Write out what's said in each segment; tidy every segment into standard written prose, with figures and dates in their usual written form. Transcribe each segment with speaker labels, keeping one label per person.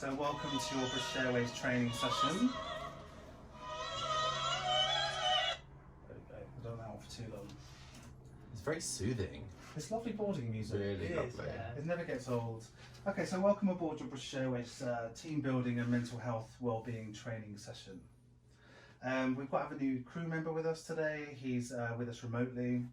Speaker 1: So welcome to your British Airways training session. There we go. I don't know for too long.
Speaker 2: It's very soothing.
Speaker 1: It's lovely boarding music.
Speaker 2: Really
Speaker 3: It is,
Speaker 2: lovely.
Speaker 3: yeah.
Speaker 1: It never gets old. Okay, so welcome aboard your British Airways team building and mental health wellbeing training session. We've got a new crew member with us today. He's with us remotely.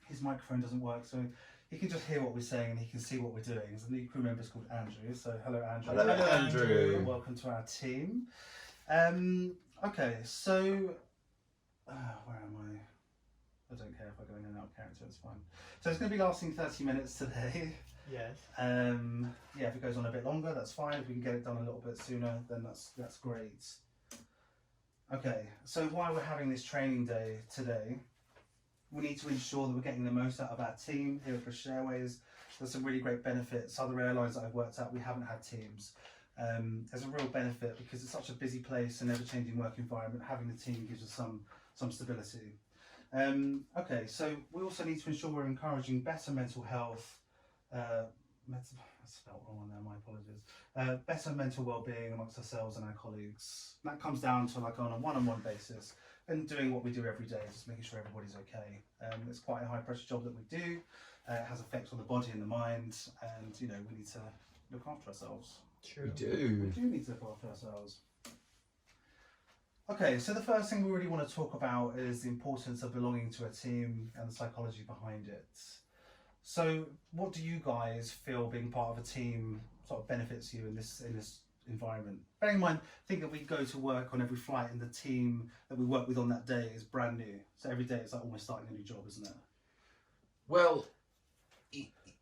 Speaker 1: His microphone doesn't work, so he can just hear what we're saying and he can see what we're doing. The new crew member is called Andrew. So hello, Andrew.
Speaker 2: Hello, Andrew.
Speaker 1: Welcome to our team. Okay, so where am I? I don't care if I go in and out of character, it's fine. So it's going to be lasting 30 minutes today.
Speaker 3: Yes.
Speaker 1: Yeah, if it goes on a bit longer, that's fine. If we can get it done a little bit sooner, then that's great. Okay, so why we're having this training day today, we need to ensure that we're getting the most out of our team here at British Airways. There's some really great benefits. Other airlines that I've worked at, we haven't had teams. There's a real benefit because it's such a busy place and ever-changing work environment. Having the team gives us some stability. Okay, so we also need to ensure we're encouraging better mental health. I spelled wrong on there, my apologies. Better mental well-being amongst ourselves and our colleagues. That comes down to like on a one-on-one basis and doing what we do every day, just making sure everybody's okay. It's quite a high-pressure job that we do. It has effects on the body and the mind, and you know we need to look after ourselves.
Speaker 3: True.
Speaker 2: We do.
Speaker 1: We do need to look after ourselves. Okay, so the first thing we really want to talk about is the importance of belonging to a team and the psychology behind it. So, what do you guys feel being part of a team sort of benefits you in this environment? Bearing in mind, think that we go to work on every flight, and the team that we work with on that day is brand new. So every day it's like almost starting a new job, isn't it?
Speaker 2: Well,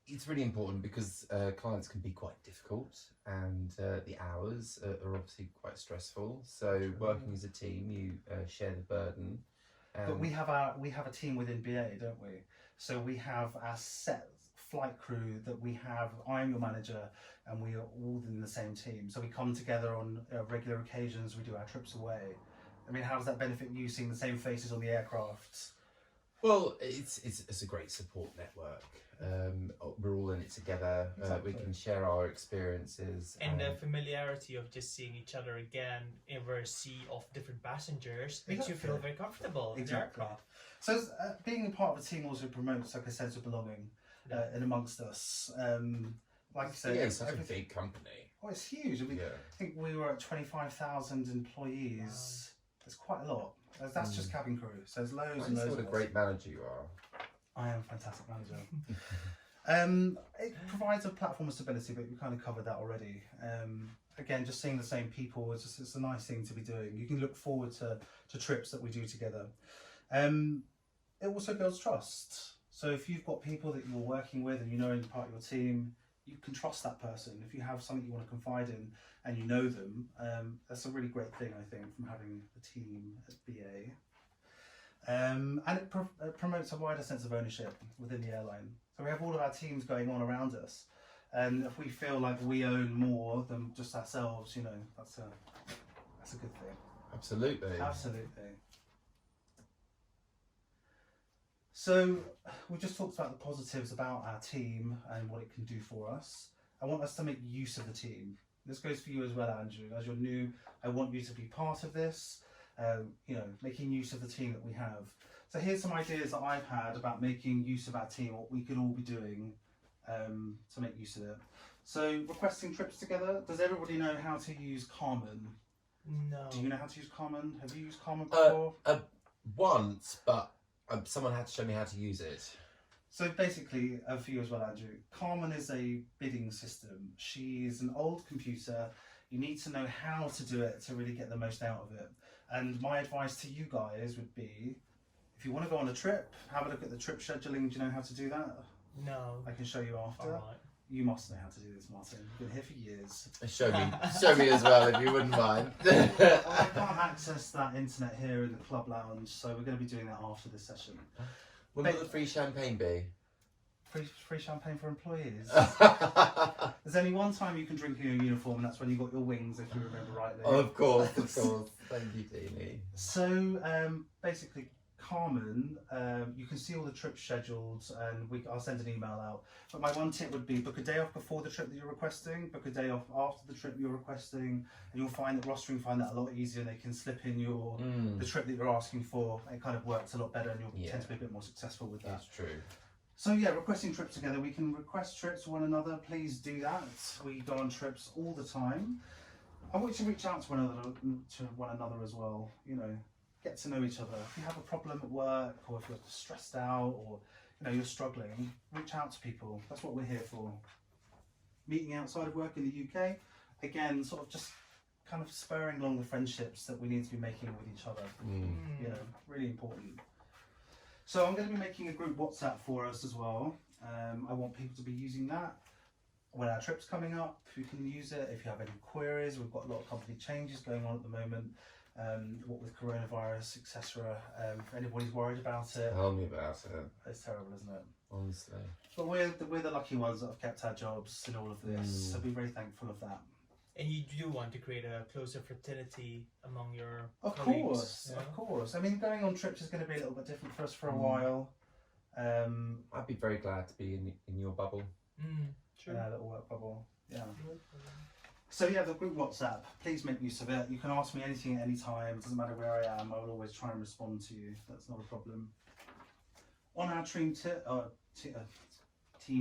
Speaker 2: it's really important because clients can be quite difficult, and the hours are obviously quite stressful. So working as a team, you share the burden.
Speaker 1: But we have a team within BA, don't we? So we have our set flight crew that we have. I'm your manager, and we are all in the same team. So we come together on regular occasions. We do our trips away. I mean, how does that benefit you seeing the same faces on the aircraft?
Speaker 2: Well, it's a great support network. We're all in it together.
Speaker 1: Exactly.
Speaker 2: We can share our experiences.
Speaker 3: And the familiarity of just seeing each other again over a sea of different passengers makes you feel very comfortable. in the
Speaker 1: Exactly.
Speaker 3: aircraft.
Speaker 1: So being a part of a team also promotes like a sense of belonging and amongst us. Like I said,
Speaker 2: Yeah, it's such a big company.
Speaker 1: Oh, it's huge. I mean,
Speaker 2: Yeah.
Speaker 1: I think we were at 25,000 employees.
Speaker 3: Wow.
Speaker 1: It's quite a lot. That's just cabin crew. So there's loads and
Speaker 2: That's
Speaker 1: loads
Speaker 2: what a
Speaker 1: of us.
Speaker 2: great manager you are.
Speaker 1: I am a fantastic manager. It provides a platform of stability, but we kind of covered that already. Again, just seeing the same people, it's a nice thing to be doing. You can look forward to trips that we do together. It also builds trust. So if you've got people that you're working with and you know in part of your team, you can trust that person. If you have something you want to confide in and you know them, that's a really great thing, I think, from having a team at BA. And it promotes a wider sense of ownership within the airline. So we have all of our teams going on around us, and if we feel like we own more than just ourselves, you know, that's a good thing.
Speaker 2: Absolutely.
Speaker 1: Absolutely. So we just talked about the positives about our team and what it can do for us. I want us to make use of the team. This goes for you as well, Andrew. As you're new, I want you to be part of this. You know, making use of the team that we have. So here's some ideas that I've had about making use of our team, what we could all be doing to make use of it. So requesting trips together. Does everybody know how to use Carmen?
Speaker 3: No.
Speaker 1: Do you know how to use Carmen? Have you used Carmen before?
Speaker 2: Once, but someone had to show me how to use it.
Speaker 1: So basically, for you as well, Andrew, Carmen is a bidding system. She's an old computer. You need to know how to do it to really get the most out of it. And my advice to you guys would be, if you want to go on a trip, have a look at the trip scheduling. Do you know how to do that?
Speaker 3: No.
Speaker 1: I can show you after.
Speaker 3: Alright.
Speaker 1: You must know how to do this, Martin. You've been here for years.
Speaker 2: Show me as well if you wouldn't mind.
Speaker 1: I can't access that internet here in the club lounge, so we're going to be doing that after this session.
Speaker 2: When will the free champagne be?
Speaker 1: Free champagne for employees. There's only one time you can drink in your uniform, and that's when you got your wings, if you remember rightly.
Speaker 2: Of course. Thank you, Deanie.
Speaker 1: So basically, Carmen, you can see all the trips scheduled, and I'll send an email out. But my one tip would be book a day off before the trip that you're requesting, book a day off after the trip you're requesting, and you'll find that rostering find that a lot easier, and they can slip in the trip that you're asking for. It kind of works a lot better, and you'll tend to be a bit more successful with that.
Speaker 2: That's true.
Speaker 1: So yeah, requesting trips together. We can request trips to one another. Please do that. We go on trips all the time. I want you to reach out to one another as well. You know, get to know each other. If you have a problem at work, or if you're stressed out, or you're struggling, reach out to people. That's what we're here for. Meeting outside of work in the UK, again, sort of just kind of spurring along the friendships that we need to be making with each other. You know, really important. So I'm going to be making a group WhatsApp for us as well. I want people to be using that. When our trip's coming up, you can use it. If you have any queries, we've got a lot of company changes going on at the moment. What with coronavirus, etc. If anybody's worried about it,
Speaker 2: Tell me about it.
Speaker 1: it's terrible, isn't it?
Speaker 2: Honestly.
Speaker 1: But we're the lucky ones that have kept our jobs in all of this, so be very thankful of that.
Speaker 3: And you do want to create a closer fraternity among your
Speaker 1: Of
Speaker 3: colleagues.
Speaker 1: course, of course. I mean, going on trips is going to be a little bit different for us for a while.
Speaker 2: I'd be very glad to be in your bubble.
Speaker 3: Sure.
Speaker 1: Yeah, little work bubble. Yeah. So yeah, the group WhatsApp. Please make use of it. You can ask me anything at any time. It doesn't matter where I am. I will always try and respond to you. That's not a problem. On our team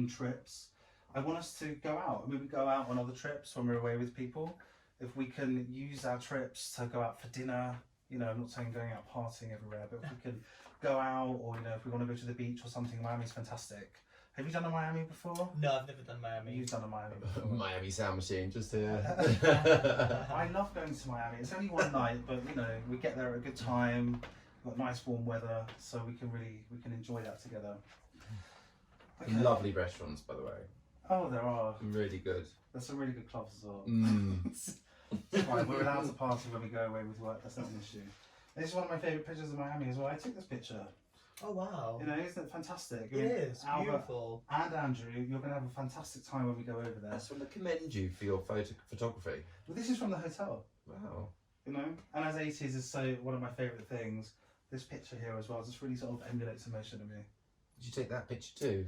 Speaker 1: trips, I want us to go out. I mean, we go out on other trips when we're away with people. If we can use our trips to go out for dinner, I'm not saying going out partying everywhere, but if we can go out, or if we want to go to the beach or something, Miami's fantastic. Have you done a Miami before?
Speaker 3: No, I've never done Miami.
Speaker 1: You've done a Miami before.
Speaker 2: Miami sound machine, just to.
Speaker 1: I love going to Miami. It's only one night, but we get there at a good time. We've got nice warm weather, so we can enjoy that together. Okay.
Speaker 2: Lovely restaurants, by the way.
Speaker 1: Oh, there are.
Speaker 2: Really good.
Speaker 1: There's some really good clubs as well.
Speaker 2: Mm.
Speaker 1: It's fine. We're allowed to party when we go away with work. That's not an issue. This is one of my favourite pictures of Miami as well. I took this picture.
Speaker 3: Oh wow.
Speaker 1: Isn't it fantastic?
Speaker 3: It is
Speaker 1: Albert
Speaker 3: beautiful.
Speaker 1: and Andrew, you're going to have a fantastic time when we go over there.
Speaker 2: I just want to commend you for your photography.
Speaker 1: Well, this is from the hotel.
Speaker 2: Wow.
Speaker 1: And as 80s is so one of my favourite things, this picture here as well just really sort of emulates emotion in me.
Speaker 2: Did you take that picture too?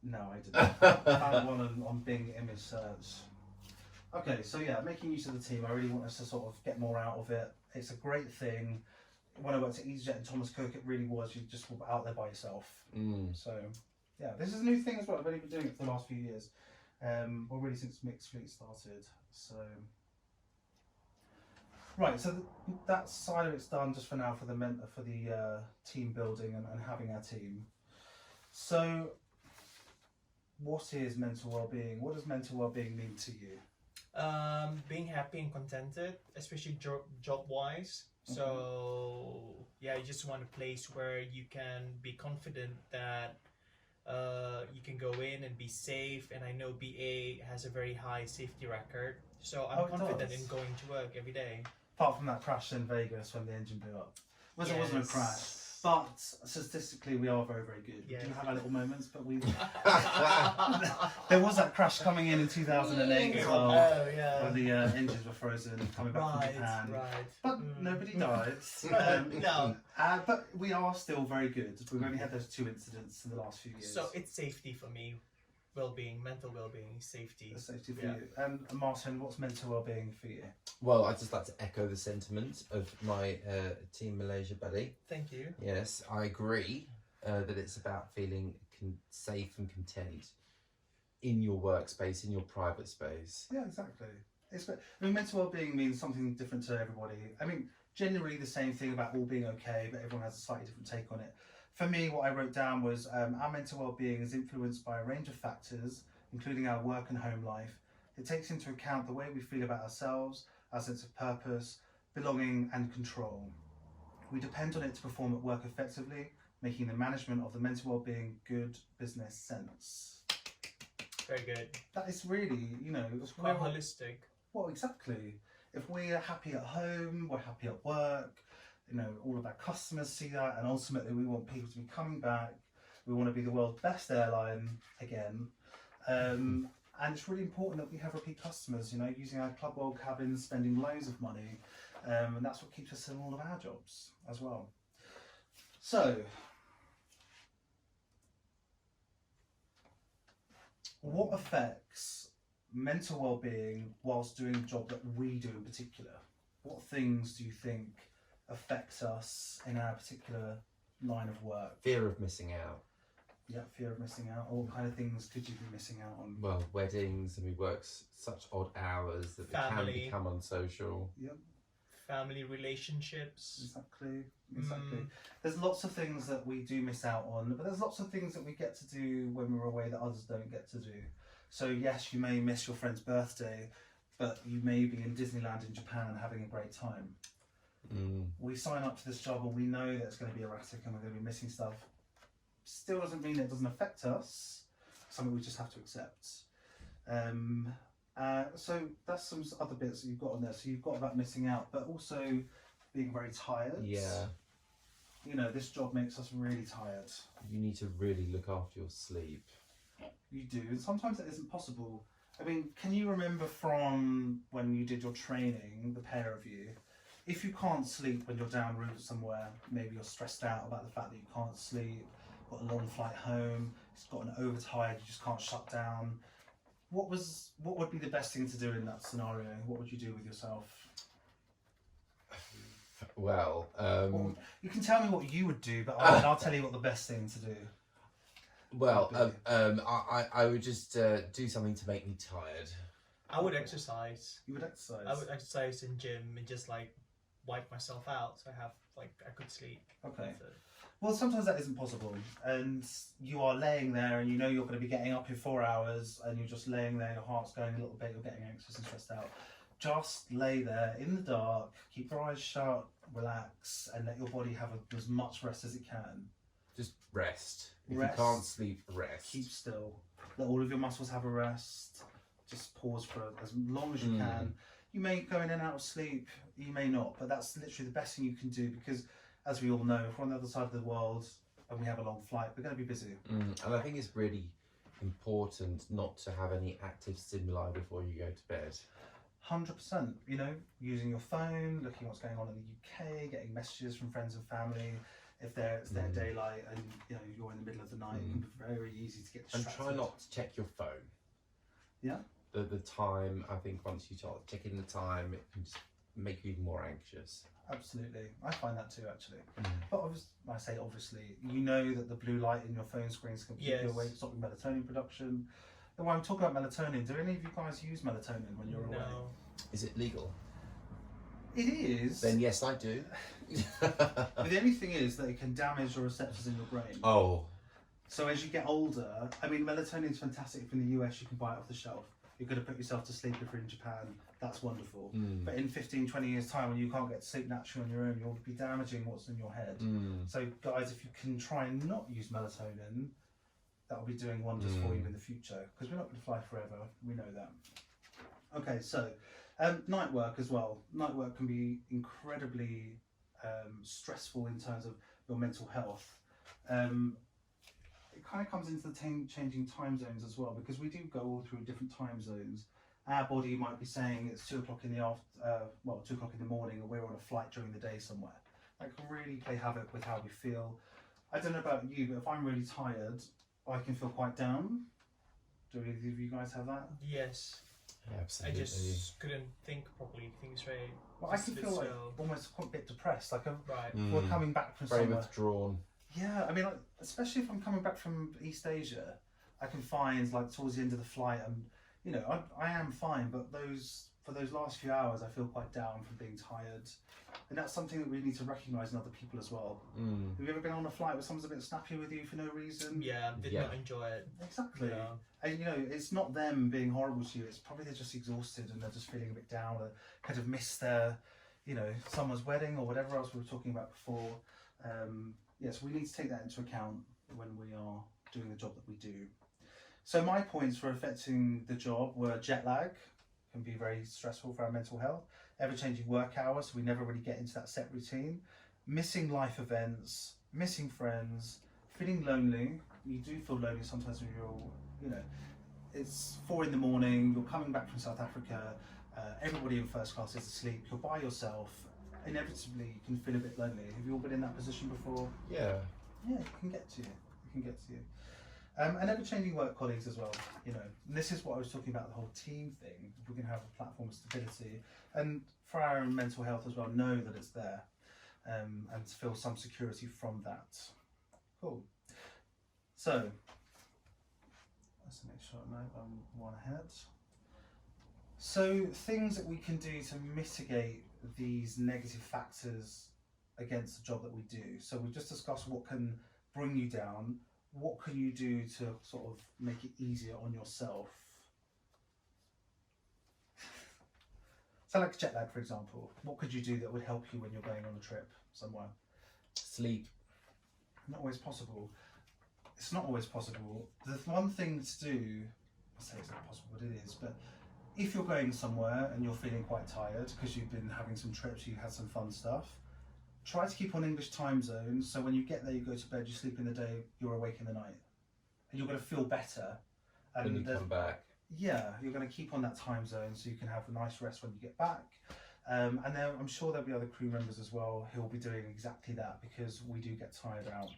Speaker 1: No, I didn't. I found one on Bing image search. Okay, so yeah, making use of the team. I really want us to sort of get more out of it. It's a great thing. When I worked at EasyJet and Thomas Cook, it really was. You just were out there by yourself. So yeah, this is a new thing as well. I've only been doing it for the last few years. Well, really since Mixed Fleet started. So right, so that side of it's done just for now for the team building and having our team. So what is mental well-being? What does mental well-being mean to you?
Speaker 3: Being happy and contented, especially job-wise. So yeah, you just want a place where you can be confident that you can go in and be safe. And I know BA has a very high safety record, so I'm confident in going to work every day.
Speaker 1: Apart from that crash in Vegas when the engine blew up. It wasn't a crash. But statistically, we are very, very good.
Speaker 3: Yes.
Speaker 1: We do have our little moments, but there was that crash coming in 2008 as well,
Speaker 3: Oh yeah.
Speaker 1: where the engines were frozen coming back from Japan.
Speaker 3: Right.
Speaker 1: But nobody died.
Speaker 3: No.
Speaker 1: But we are still very good. We've only had those 2 incidents in the last few years.
Speaker 3: So it's safety for me. Well-being, mental well-being, safety.
Speaker 1: The safety for you. And Martin, what's mental well-being for you?
Speaker 2: Well, I'd just like to echo the sentiment of my Team Malaysia buddy.
Speaker 3: Thank you.
Speaker 2: Yes, I agree that it's about feeling safe and content in your workspace, in your private space.
Speaker 1: Yeah, exactly. Mental well-being means something different to everybody. I mean, generally the same thing about all being okay, but everyone has a slightly different take on it. For me, what I wrote down was our mental well-being is influenced by a range of factors, including our work and home life. It takes into account the way we feel about ourselves, our sense of purpose, belonging and control. We depend on it to perform at work effectively, making the management of the mental well-being good business sense.
Speaker 3: Very good.
Speaker 1: That is really,
Speaker 3: It's quite holistic.
Speaker 1: Well, exactly. If we're happy at home, we're happy at work, all of our customers see that, and ultimately we want people to be coming back. We want to be the world's best airline again. And it's really important that we have repeat customers, using our Club World cabins, spending loads of money. And that's what keeps us in all of our jobs as well. So, what affects mental well-being whilst doing the job that we do in particular? What things do you think affects us in our particular line of work?
Speaker 2: Fear of missing out.
Speaker 1: Yeah, fear of missing out. Or what kind of things could you be missing out on?
Speaker 2: Well, weddings, and we work such odd hours that they can
Speaker 3: Family.
Speaker 2: become unsocial.
Speaker 1: Yep,
Speaker 3: Family relationships.
Speaker 1: exactly.
Speaker 3: Mm.
Speaker 1: There's lots of things that we do miss out on, but there's lots of things that we get to do when we're away that others don't get to do. So yes, you may miss your friend's birthday, but you may be in Disneyland in Japan having a great time. We sign up to this job and we know that it's going to be erratic and we're going to be missing stuff. Still doesn't mean it doesn't affect us. Something we just have to accept. So that's some other bits that you've got on there. So you've got about missing out, but also being very tired.
Speaker 2: Yeah.
Speaker 1: You know, this job makes us really tired.
Speaker 2: You need to really look after your sleep.
Speaker 1: You do, and sometimes it isn't possible. I mean, can you remember from when you did your training, the pair of you, if you can't sleep when you're down route somewhere, maybe you're stressed out about the fact that you can't sleep, got a long flight home, it's gotten overtired, you just can't shut down. What would be the best thing to do in that scenario? What would you do with yourself?
Speaker 2: Well,
Speaker 1: You can tell me what you would do, but I'll tell you what the best thing to do.
Speaker 2: well, I would just do something to make me tired.
Speaker 3: I would exercise.
Speaker 1: You would exercise.
Speaker 3: I would exercise in gym and just like wipe myself out so I could sleep.
Speaker 1: Okay.
Speaker 3: So,
Speaker 1: Well, sometimes that isn't possible, and you are laying there, and you know you're going to be getting up in 4 hours, and you're just laying there. Your heart's going a little bit. You're getting anxious and stressed out. Just lay there in the dark. Keep your eyes shut. Relax, and let your body have as much rest as it can.
Speaker 2: Just rest. If
Speaker 1: Rest.
Speaker 2: you can't sleep, rest.
Speaker 1: Keep still. Let all of your muscles have a rest. Just pause for as long as you can. You may go in and out of sleep. You may not, but that's literally the best thing you can do because, as we all know, if we're on the other side of the world and we have a long flight, we're going to be busy.
Speaker 2: And I think it's really important not to have any active stimuli before you go to bed.
Speaker 1: 100%. You know, using your phone, looking what's going on in the UK, getting messages from friends and family. If it's their daylight and you're in the middle of the night, it can be very easy to get
Speaker 2: And
Speaker 1: distracted.
Speaker 2: try not to check your phone.
Speaker 1: Yeah.
Speaker 2: The time, I think once you start checking the time, it can just make you even more anxious.
Speaker 1: Absolutely. I find that too, actually. But I say obviously, you know that the blue light in your phone screens can keep you awake, stop your melatonin production. And when I'm talking about melatonin, do any of you guys use melatonin when you're away?
Speaker 3: no.
Speaker 2: Is it legal?
Speaker 1: It is.
Speaker 2: Then yes, I do.
Speaker 1: But the only thing is that it can damage your receptors in your brain.
Speaker 2: Oh.
Speaker 1: So as you get older, I mean, melatonin is fantastic. If in the US, you can buy it off the shelf. You're going to put yourself to sleep if you're in Japan. That's wonderful. But in 15, 20 years' time, when you can't get to sleep naturally on your own, you'll be damaging what's in your head. So, guys, if you can try and not use melatonin, that will be doing wonders for you in the future. Because we're not going to fly forever. We know that. Okay, so night work as well. Night work can be incredibly stressful in terms of your mental health. It kind of comes into the changing time zones as well, because we do go all through different time zones. Our body might be saying it's 2 o'clock in the 2 o'clock in the morning, and we're on a flight during the day somewhere. That can really play havoc with how we feel. I don't know about you, but if I'm really tired, I can feel quite down. Do either of you guys have that?
Speaker 3: Yes.
Speaker 2: Absolutely.
Speaker 3: I just couldn't think properly, think straight.
Speaker 1: Well, I
Speaker 3: Just
Speaker 1: can
Speaker 3: a
Speaker 1: feel
Speaker 3: bit
Speaker 1: like
Speaker 3: slow.
Speaker 1: almost quite a bit depressed. Like
Speaker 3: Right.
Speaker 1: we're coming back from
Speaker 2: very
Speaker 1: somewhere.
Speaker 2: withdrawn.
Speaker 1: Yeah, I mean, like, especially if I'm coming back from East Asia, I can find like towards the end of the flight, and I am fine, but for those last few hours, I feel quite down from being tired, and that's something that we need to recognise in other people as well. Have you ever been on a flight where someone's a bit snappy with you for no reason?
Speaker 3: Yeah, did not enjoy it.
Speaker 1: Exactly.
Speaker 3: Yeah.
Speaker 1: And it's not them being horrible to you. It's probably they're just exhausted and they're just feeling a bit down. Or kind of missed their, someone's wedding or whatever else we were talking about before. Yes, we need to take that into account when we are doing the job that we do. So my points for affecting the job were jet lag, can be very stressful for our mental health, ever-changing work hours, so we never really get into that set routine, missing life events, missing friends, feeling lonely. You do feel lonely sometimes when you're, it's 4 a.m, you're coming back from South Africa, everybody in first class is asleep, you're by yourself, inevitably you can feel a bit lonely. Have you all been in that position before?
Speaker 2: Yeah.
Speaker 1: Yeah, it can get to you. It can get to you. And ever-changing work colleagues as well. You know, and this is what I was talking about, the whole team thing. If we can have a platform of stability, and for our own mental health as well, know that it's there, and feel some security from that. Cool. So, let's make sure I know I'm one ahead. So, things that we can do to mitigate these negative factors against the job that we do. So, we've just discussed what can bring you down. What can you do to sort of make it easier on yourself? So, like jet lag, for example, what could you do that would help you when you're going on a trip somewhere?
Speaker 2: Sleep.
Speaker 1: Not always possible. It's not always possible. The one thing to do, I say it's not possible, but it is, but if you're going somewhere and you're feeling quite tired because you've been having some trips, you've had some fun stuff, try to keep on English time zones, so when you get there, you go to bed, you sleep in the day, you're awake in the night. And you're going to feel better.
Speaker 2: When you come back.
Speaker 1: Yeah, you're going to keep on that time zone so you can have a nice rest when you get back. And then I'm sure there'll be other crew members as well who'll be doing exactly that, because we do get tired out.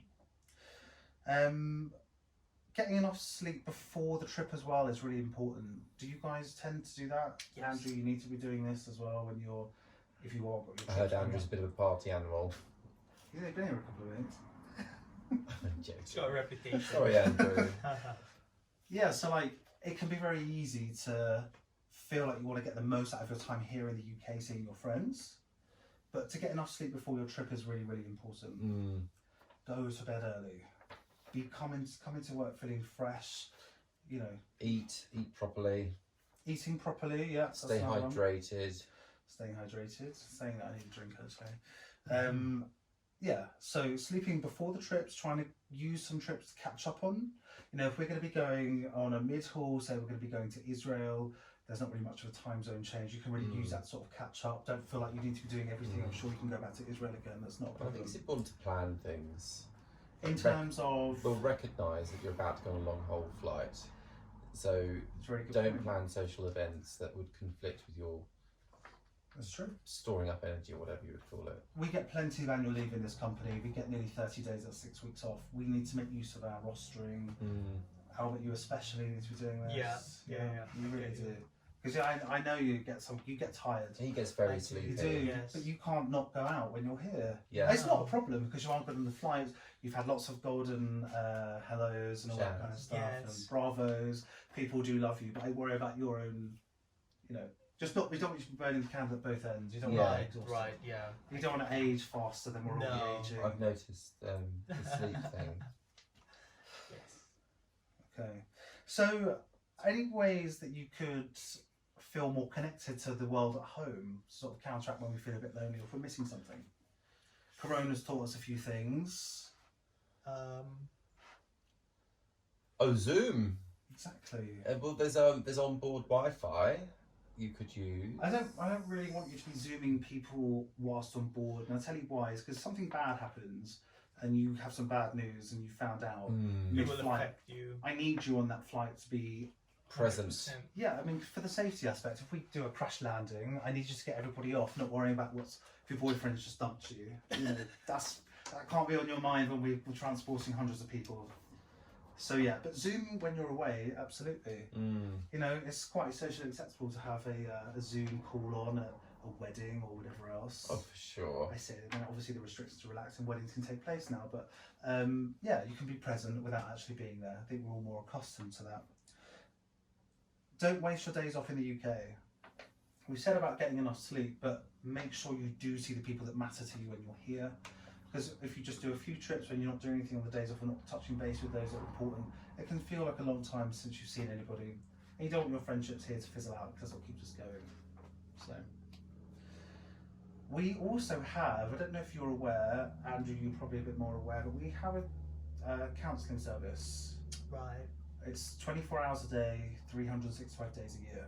Speaker 1: Getting enough sleep before the trip as well is really important. Do you guys tend to do that?
Speaker 3: Yes.
Speaker 1: Andrew, you need to be doing this as well when you're, if you are got your
Speaker 2: I heard
Speaker 1: trips coming
Speaker 2: Andrew's a
Speaker 1: up.
Speaker 2: bit of a party animal.
Speaker 1: Yeah, they've been here a couple of minutes.
Speaker 2: I'm joking.
Speaker 3: It's got a reputation.
Speaker 2: Sorry, Andrew.
Speaker 1: Yeah, so like it can be very easy to feel like you want to get the most out of your time here in the UK seeing your friends, but to get enough sleep before your trip is really, really important. Go to bed early. Be coming to work feeling fresh. You know,
Speaker 2: Eat properly.
Speaker 1: eating properly. Yeah, that's
Speaker 2: Stay
Speaker 1: another one.
Speaker 2: hydrated.
Speaker 1: Staying hydrated. Saying that I need a drink actually. Yeah, so sleeping before the trips, trying to use some trips to catch up on. You know, if we're going to be going on a mid-haul, say we're going to be going to Israel, there's not really much of a time zone change. You can really use that sort of catch up. Don't feel like you need to be doing everything. I'm sure you can go back to Israel again. That's not a
Speaker 2: I
Speaker 1: problem.
Speaker 2: think it's important to plan things.
Speaker 1: In terms of,
Speaker 2: We'll recognise that you're about to go on a long haul flight. So
Speaker 1: it's a very good
Speaker 2: don't
Speaker 1: point.
Speaker 2: plan social events that would conflict with your
Speaker 1: That's true.
Speaker 2: storing up energy or whatever you would call it.
Speaker 1: We get plenty of annual leave in this company. We get nearly 30 days, that's 6 weeks off. We need to make use of our rostering. Albert, you especially need to be doing this.
Speaker 3: Yeah.
Speaker 1: You really
Speaker 3: Yeah,
Speaker 1: do. Because I know you get tired.
Speaker 2: He gets very
Speaker 3: I do.
Speaker 2: sleepy.
Speaker 1: You do,
Speaker 3: Yes.
Speaker 1: but you can't not go out when you're here.
Speaker 2: Yeah.
Speaker 1: It's not a problem because you aren't good on the flights. You've had lots of golden hellos and all that kind of stuff,
Speaker 3: Yes.
Speaker 1: and bravos. People do love you, but I worry about your own, you know, just not. We don't want you to be burning the candle at both ends. You don't want to
Speaker 3: Right,
Speaker 1: get exhausted.
Speaker 3: right, yeah.
Speaker 1: You don't want to age faster than we're
Speaker 3: No.
Speaker 1: already aging.
Speaker 2: I've noticed the sleep thing.
Speaker 3: Yes.
Speaker 1: Okay. So, any ways that you could feel more connected to the world at home, sort of counteract when we feel a bit lonely or if we're missing something? Corona's taught us a few things.
Speaker 2: Oh, Zoom.
Speaker 1: Exactly.
Speaker 2: Well, there's onboard Wi-Fi you could use.
Speaker 1: I don't really want you to be zooming people whilst on board, and I'll tell you why. It's because something bad happens and you have some bad news and you found out
Speaker 3: It will
Speaker 1: mid-flight.
Speaker 3: affect you.
Speaker 1: I need you on that flight to be.
Speaker 2: Present.
Speaker 3: 100%.
Speaker 1: Yeah, I mean, for the safety aspect, if we do a crash landing, I need you to get everybody off, not worrying about if your boyfriend's just dumped you. You know, that can't be on your mind when we're transporting hundreds of people. So yeah, but Zoom when you're away, absolutely. You know, it's quite socially acceptable to have a Zoom call on at a wedding or whatever else.
Speaker 2: Oh, for sure.
Speaker 1: I say, I mean, obviously the restrictions are relaxed and weddings can take place now, but yeah, you can be present without actually being there. I think we're all more accustomed to that. Don't waste your days off in the UK. We said about getting enough sleep, but make sure you do see the people that matter to you when you're here. Because if you just do a few trips when you're not doing anything on the days off or not touching base with those that are important, it can feel like a long time since you've seen anybody. And you don't want your friendships here to fizzle out because that's what keeps us going. So. We also have, I don't know if you're aware, Andrew, you're probably a bit more aware, but we have a counselling service.
Speaker 3: Right.
Speaker 1: It's 24 hours a day, 365 days a year.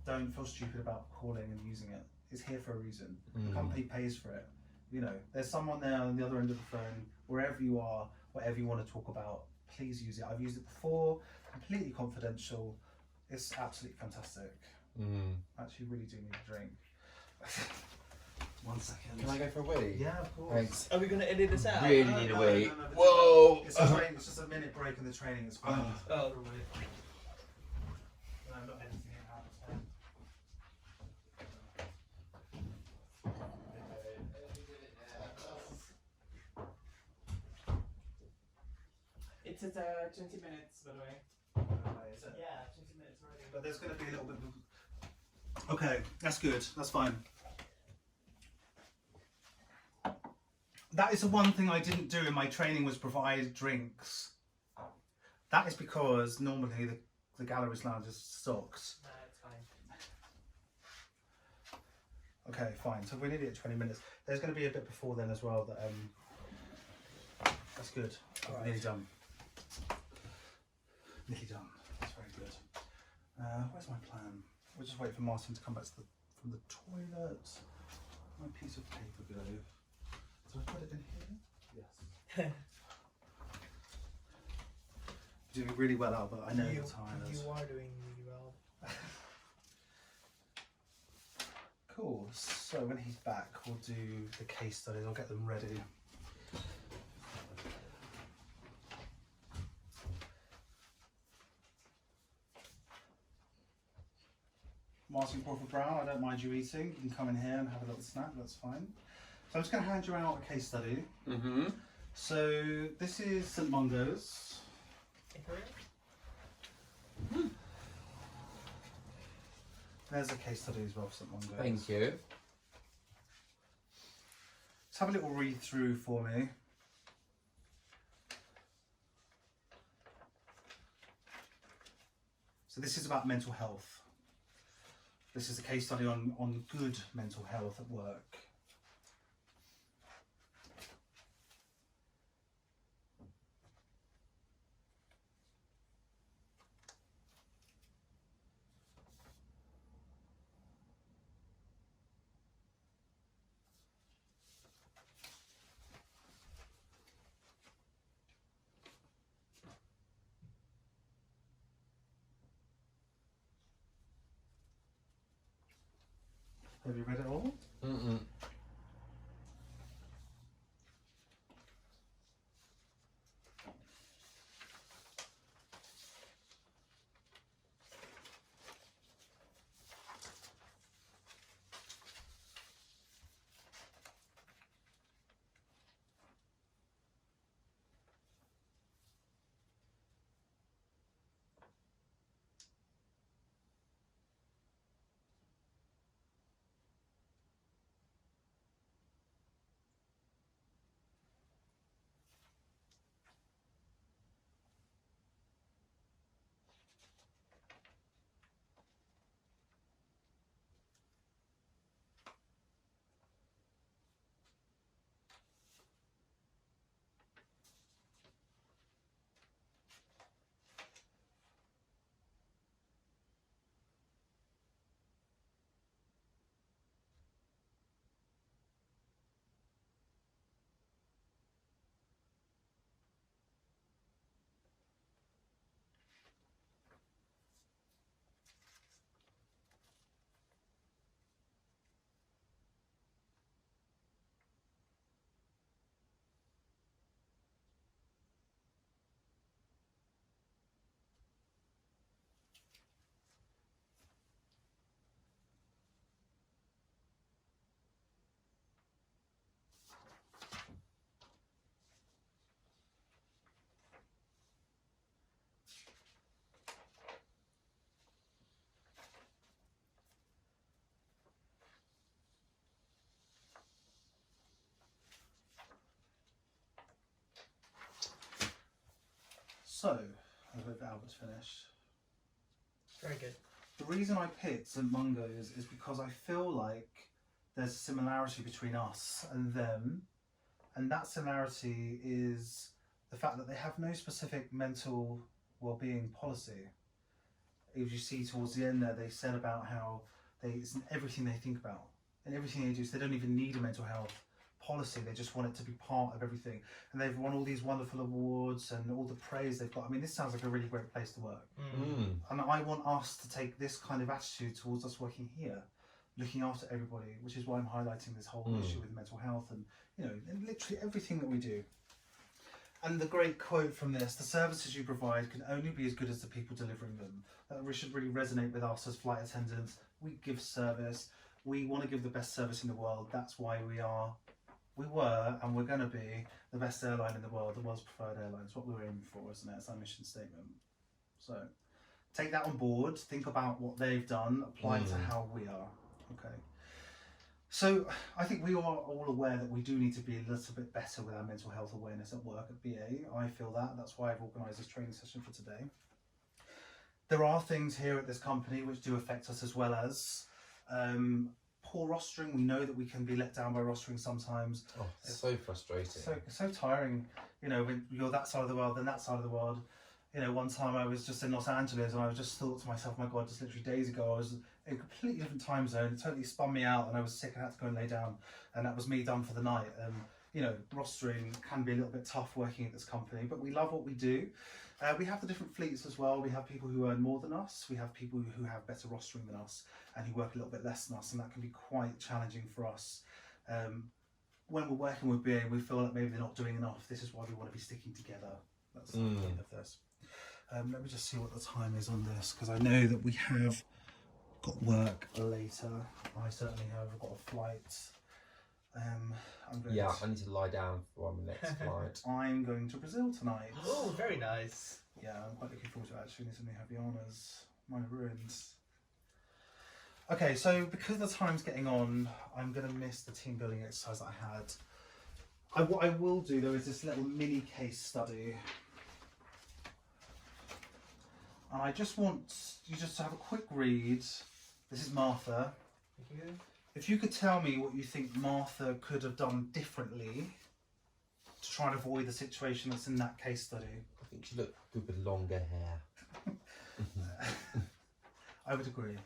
Speaker 1: Don't feel stupid about calling and using it. It's here for a reason. The company pays for it. You know, there's someone there on the other end of the phone, wherever you are, whatever you want to talk about, please use it. I've used it before, completely confidential. It's absolutely fantastic. I actually really do need a drink. 1 second.
Speaker 2: Can I go for a wee?
Speaker 1: Yeah, of course.
Speaker 2: Thanks.
Speaker 3: Are we gonna edit this out?
Speaker 2: Really need a
Speaker 1: No,
Speaker 2: wee.
Speaker 1: no, no, no,
Speaker 2: Whoa!
Speaker 1: It's just a minute break in the training. It's fine.
Speaker 3: Oh.
Speaker 1: No, not anything out.
Speaker 3: It's at 20 minutes, by the way.
Speaker 1: Is it?
Speaker 3: Yeah, 20 minutes already.
Speaker 1: But there's going to be a little bit of... Okay, that's good. That's fine. That is the one thing I didn't do in my training, was provide drinks. That is because normally the galleries lounge is stocked.
Speaker 3: Nah, it's fine.
Speaker 1: Okay, fine. So we're nearly at 20 minutes. There's going to be a bit before then as well. That's good.
Speaker 3: Alright.
Speaker 1: Nearly done. Nearly done. That's very good. Where's my plan? We'll just wait for Martin to come back from the toilet. My piece of paper go. Did I put it in here? Yes. Doing really well, Albert. I know
Speaker 3: you,
Speaker 1: you're tired.
Speaker 3: You are doing really well.
Speaker 1: Cool. So when he's back, we'll do the case studies. I'll get them ready. Martin Crawford Brown, I don't mind you eating. You can come in here and have a little snack, that's fine. So I'm just going to hand you out a case study.
Speaker 2: Mm-hmm.
Speaker 1: So this is St Mungo's. There's a case study as well for St Mungo's.
Speaker 2: Thank you.
Speaker 1: Let's have a little read through for me. So this is about mental health. This is a case study on good mental health at work. Have you read it all?
Speaker 2: Mm-mm.
Speaker 1: So, I hope Albert's finished.
Speaker 3: Very good.
Speaker 1: The reason I picked St Mungo's is because I feel like there's a similarity between us and them, and that similarity is the fact that they have no specific mental well-being policy. As you see towards the end there, they said about how it's in everything they think about and everything they do, so they don't even need a mental health policy, they just want it to be part of everything. And they've won all these wonderful awards and all the praise they've got. I mean, this sounds like a really great place to work.
Speaker 2: Mm.
Speaker 1: And I want us to take this kind of attitude towards us working here. looking after everybody, which is why I'm highlighting this whole issue with mental health and, and literally everything that we do. And the great quote from this: the services you provide can only be as good as the people delivering them. That should really resonate with us as flight attendants. We give service. We want to give the best service in the world. That's why we were, and we're going to be the best airline in the world, the world's preferred airline. It's what we're aiming for, isn't it? It's our mission statement. So take that on board. Think about what they've done. Apply it to how we are. Okay. So I think we are all aware that we do need to be a little bit better with our mental health awareness at work at BA. I feel that. That's why I've organised this training session for today. There are things here at this company which do affect us, as well as poor rostering. We know that we can be let down by rostering sometimes.
Speaker 2: Oh, so frustrating.
Speaker 1: So tiring. When you're that side of the world, then that side of the world. One time I was just in Los Angeles and I just thought to myself, my God, just literally days ago, I was in a completely different time zone. It totally spun me out and I was sick and had to go and lay down. And that was me done for the night. Rostering can be a little bit tough working at this company, but we love what we do. We have the different fleets as well. We have people who earn more than us. We have people who have better rostering than us and who work a little bit less than us. And that can be quite challenging for us. When we're working with BA, we feel like maybe they're not doing enough. This is why we want to be sticking together. That's the point of this. Let me just see what the time is on this, because I know that we have got work later. I certainly have. I've got a flight.
Speaker 2: I need to lie down for my next flight.
Speaker 1: I'm going to Brazil tonight.
Speaker 3: Oh, very nice.
Speaker 1: Yeah, I'm quite looking forward to it actually. This is going to have the honours. My ruins. Okay, so because the time's getting on, I'm going to miss the team building exercise that I had. What I will do though is this little mini case study. And I just want you just to have a quick read. This is Martha.
Speaker 3: Thank you.
Speaker 1: If you could tell me what you think Martha could have done differently to try and avoid the situation that's in that case study.
Speaker 2: I think she looked good with longer hair.
Speaker 1: I would agree.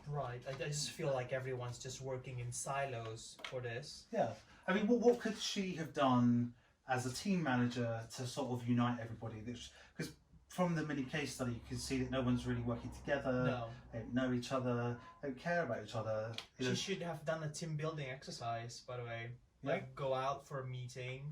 Speaker 3: Right. I just feel like everyone's just working in silos for this.
Speaker 1: Yeah. I mean, what could she have done as a team manager to sort of unite everybody? Because from the mini case study, you can see that no one's really working together.
Speaker 3: No.
Speaker 1: They don't know each other. They don't care about each other.
Speaker 3: She should have done a team building exercise, by the way. Like go out for a meeting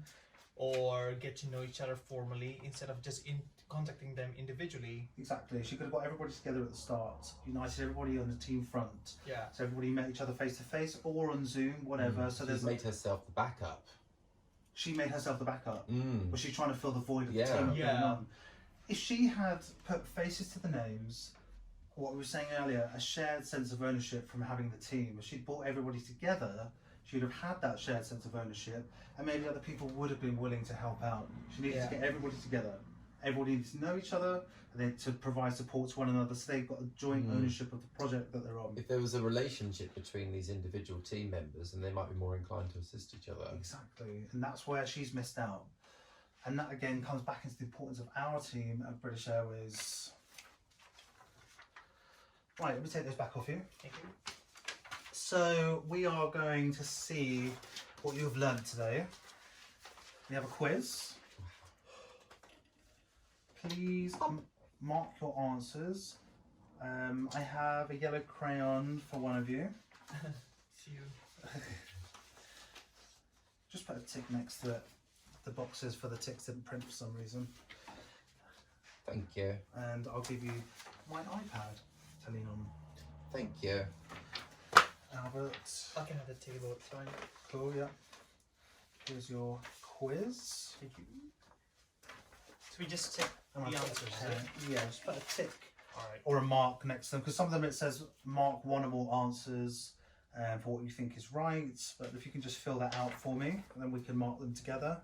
Speaker 3: or get to know each other formally instead of just contacting them individually.
Speaker 1: Exactly. She could have got everybody together at the start, united everybody on the team front.
Speaker 3: Yeah.
Speaker 1: So everybody met each other face to face or on Zoom, whatever. So
Speaker 2: She's made herself the backup.
Speaker 1: She made herself the backup. Was she trying to fill the void of the
Speaker 2: Yeah.
Speaker 1: team going
Speaker 3: Yeah.
Speaker 1: on? If she had put faces to the names, what we were saying earlier, a shared sense of ownership from having the team, if she'd brought everybody together, she'd have had that shared sense of ownership, and maybe other people would have been willing to help out. She needed to get everybody together. Everybody needs to know each other, and then to provide support to one another, so they've got a joint ownership of the project that they're on.
Speaker 2: If there was a relationship between these individual team members, then they might be more inclined to assist each other.
Speaker 1: Exactly, and that's where she's missed out. And that again comes back into the importance of our team at British Airways. Right, let me take those back off you.
Speaker 3: Thank you.
Speaker 1: So we are going to see what you've learned today. We have a quiz. Please mark your answers. I have a yellow crayon for one of you.
Speaker 3: See you.
Speaker 1: Just put a tick next to it. The boxes for the ticks didn't print for some reason.
Speaker 2: Thank you.
Speaker 1: And I'll give you my iPad to lean on.
Speaker 2: Thank you.
Speaker 1: Albert.
Speaker 3: I can have the table, it's fine.
Speaker 1: Cool, yeah. Here's your quiz.
Speaker 3: Thank you. So we just tick
Speaker 1: And
Speaker 3: the
Speaker 1: I'll put a
Speaker 3: answers.
Speaker 1: pen- Yeah, just put a tick
Speaker 3: All right.
Speaker 1: or a mark next to them, because some of them it says mark one or more answers for what you think is right. But if you can just fill that out for me, and then we can mark them together.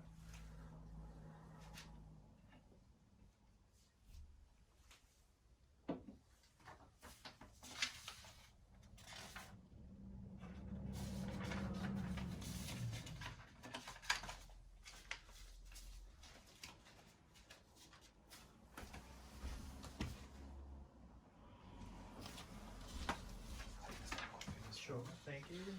Speaker 3: Sure. Thank you.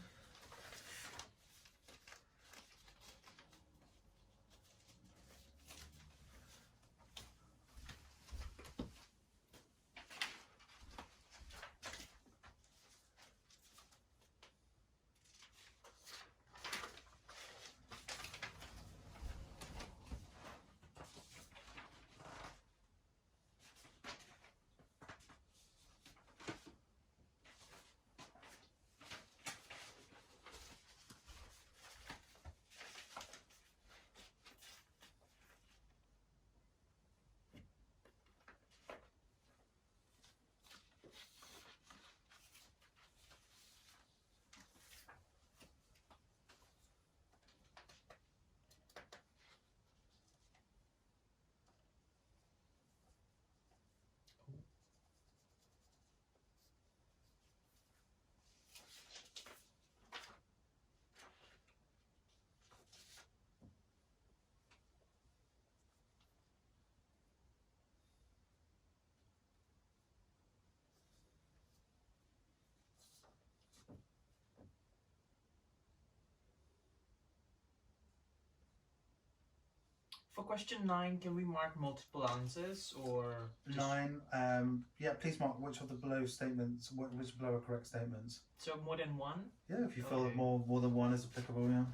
Speaker 3: For question 9, can we mark multiple answers or just-
Speaker 1: 9. Yeah, please mark which of the below statements, which below are correct statements.
Speaker 3: so more than one?
Speaker 1: Yeah, if you feel that
Speaker 3: Okay.
Speaker 1: more than one is applicable, yeah.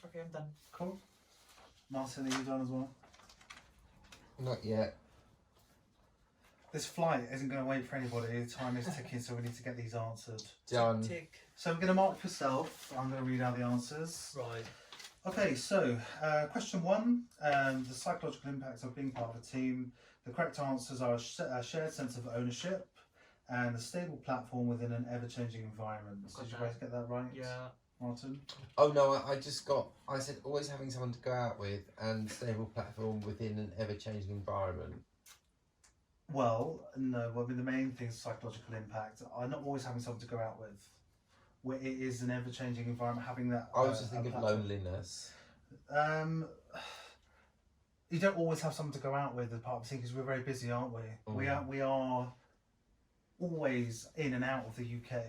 Speaker 3: Okay, I'm done.
Speaker 1: Cool. Martin, are you done as well?
Speaker 2: Not yet.
Speaker 1: This flight isn't going to wait for anybody. Time is ticking, so we need to get these answered.
Speaker 2: Done.
Speaker 3: Tick.
Speaker 1: So I'm going to mark yourself. I'm going to read out the answers.
Speaker 3: Right.
Speaker 1: Okay, so question 1, the psychological impacts of being part of a team. The correct answers are a shared sense of ownership and a stable platform within an ever-changing environment.
Speaker 3: Got
Speaker 1: Did you
Speaker 3: that.
Speaker 1: guys get that right,
Speaker 3: Yeah.
Speaker 1: Martin?
Speaker 2: Oh no, I said always having someone to go out with and stable platform within an ever-changing environment.
Speaker 1: Well, no. I mean, the main thing is psychological impact. I'm not always having someone to go out with. Where it is an ever-changing environment, having that.
Speaker 2: I was just
Speaker 1: a
Speaker 2: thinking of
Speaker 1: platform.
Speaker 2: loneliness.
Speaker 1: You don't always have someone to go out with as part of the team because we're very busy, aren't we? We are always in and out of the UK.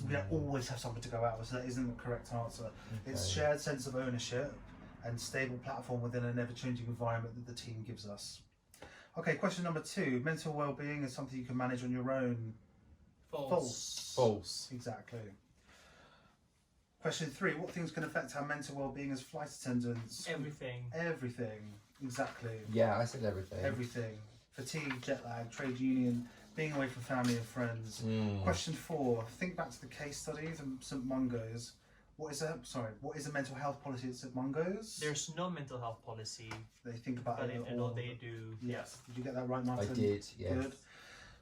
Speaker 1: We don't always have someone to go out with, so that isn't the correct answer. It's
Speaker 2: Okay.
Speaker 1: shared sense of ownership and stable platform within an ever-changing environment that the team gives us. Okay, question number 2. Mental well-being is something you can manage on your own.
Speaker 3: False.
Speaker 2: False.
Speaker 1: Exactly. Question 3. What things can affect our mental well-being as flight attendants?
Speaker 3: Everything.
Speaker 1: Everything. Exactly.
Speaker 2: Yeah, I said everything.
Speaker 1: Everything. Fatigue, jet lag, trade union, being away from family and friends.
Speaker 2: Mm.
Speaker 1: Question 4. Think back to the case studies of St Mungo's. What is a mental health policy at St Mungo's?
Speaker 3: There's no mental health policy,
Speaker 1: They think about
Speaker 3: but
Speaker 1: it
Speaker 3: in all they do.
Speaker 1: Yes. Did you get that right,
Speaker 2: I
Speaker 1: Martin?
Speaker 2: did, yes.
Speaker 1: Good.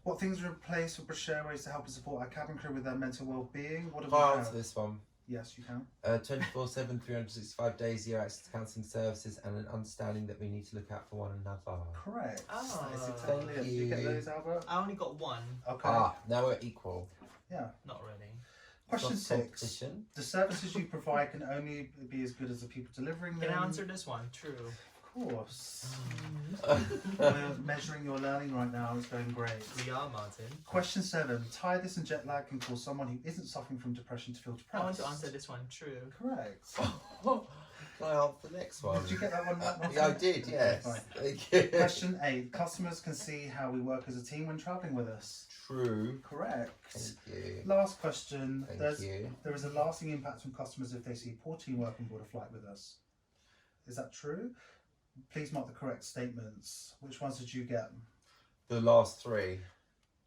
Speaker 1: What things are in place for British Airways to help and support our cabin crew with their mental well-being? What do we
Speaker 2: I'll
Speaker 1: have?
Speaker 2: answer this one.
Speaker 1: Yes, you can.
Speaker 2: 24/7, 365 days, year access to counselling services, and an understanding that we need to look out for one another.
Speaker 1: Correct.
Speaker 3: Ah,
Speaker 1: That is exactly
Speaker 2: thank
Speaker 1: it. Did you get
Speaker 2: you.
Speaker 1: those, Albert?
Speaker 3: I only got one.
Speaker 1: Okay.
Speaker 2: Now we're equal.
Speaker 3: Not really.
Speaker 1: Question
Speaker 2: It's not
Speaker 1: 6.
Speaker 2: competition.
Speaker 1: The services you provide can only be as good as the people delivering them.
Speaker 3: Can I answer this one? True.
Speaker 1: Of course. We're measuring your learning right now. It's going great.
Speaker 3: We are, Martin.
Speaker 1: Question 7. Tiredness and jet lag can cause someone who isn't suffering from depression to feel depressed.
Speaker 3: I want to answer this one. True.
Speaker 1: Correct.
Speaker 2: Can I answer the next one?
Speaker 1: Did you get that one right, Martin?
Speaker 2: Yeah, I did, yes.
Speaker 1: Fine.
Speaker 2: Thank you.
Speaker 1: Question 8. Customers can see how we work as a team when travelling with us.
Speaker 2: True.
Speaker 1: Correct.
Speaker 2: Thank you.
Speaker 1: Last question.
Speaker 2: Thank you.
Speaker 1: There is a lasting impact on customers if they see poor teamwork on board a flight with us. Is that true? please mark the correct statements. Which ones did you get?
Speaker 2: The last three.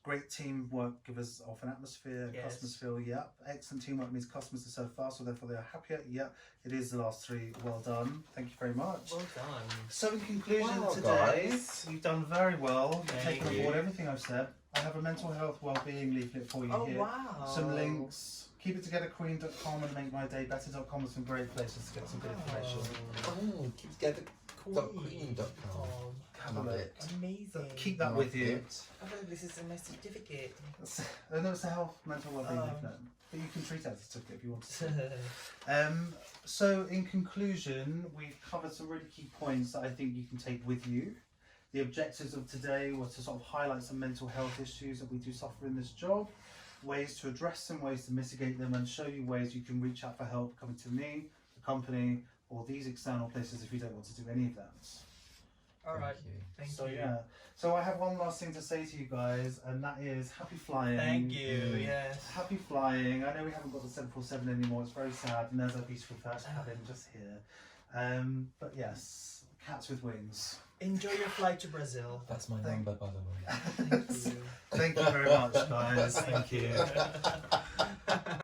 Speaker 1: Great teamwork gives off an atmosphere,
Speaker 3: Yes.
Speaker 1: customers feel, yep. Excellent teamwork means customers are so fast, so therefore they are happier, yep. It is the last three. Well done. Thank you very much.
Speaker 3: Well done.
Speaker 1: So in conclusion
Speaker 2: Wow,
Speaker 1: today,
Speaker 2: guys.
Speaker 1: you've done very well. You've
Speaker 3: Thank
Speaker 1: taken on
Speaker 2: you.
Speaker 1: board everything I've said. I have a mental health well-being leaflet for you
Speaker 3: Oh
Speaker 1: here.
Speaker 3: wow.
Speaker 1: Some links. Keepittogetherqueen.com and makeMyDayBetter.com are some great places to get some good information.
Speaker 2: Oh, keep together. Queen.com.
Speaker 1: Have a
Speaker 2: Love
Speaker 1: look.
Speaker 2: it.
Speaker 3: Amazing.
Speaker 1: Keep that with you.
Speaker 3: Oh, this is my certificate.
Speaker 1: I know it's a health mental well-being leaflet, but you can treat it as a certificate if you want to. So in conclusion, we've covered some really key points that I think you can take with you. The objectives of today were to sort of highlight some mental health issues that we do suffer in this job, ways to address them, ways to mitigate them, and show you ways you can reach out for help coming to me, the company, or these external places if you don't want to do any of that.
Speaker 3: All right.
Speaker 2: Thank you.
Speaker 3: Thank you.
Speaker 1: Yeah. So I have one last thing to say to you guys, and that is happy flying.
Speaker 3: Thank you. Yes.
Speaker 1: Happy flying. I know we haven't got the 747 anymore. It's very sad, and there's our beautiful first cabin just here. But yes, cats with wings.
Speaker 3: Enjoy your flight to Brazil.
Speaker 2: That's my
Speaker 1: Thank-
Speaker 2: number, by the way.
Speaker 3: Thank you.
Speaker 1: Thank you very much, guys. Thank you.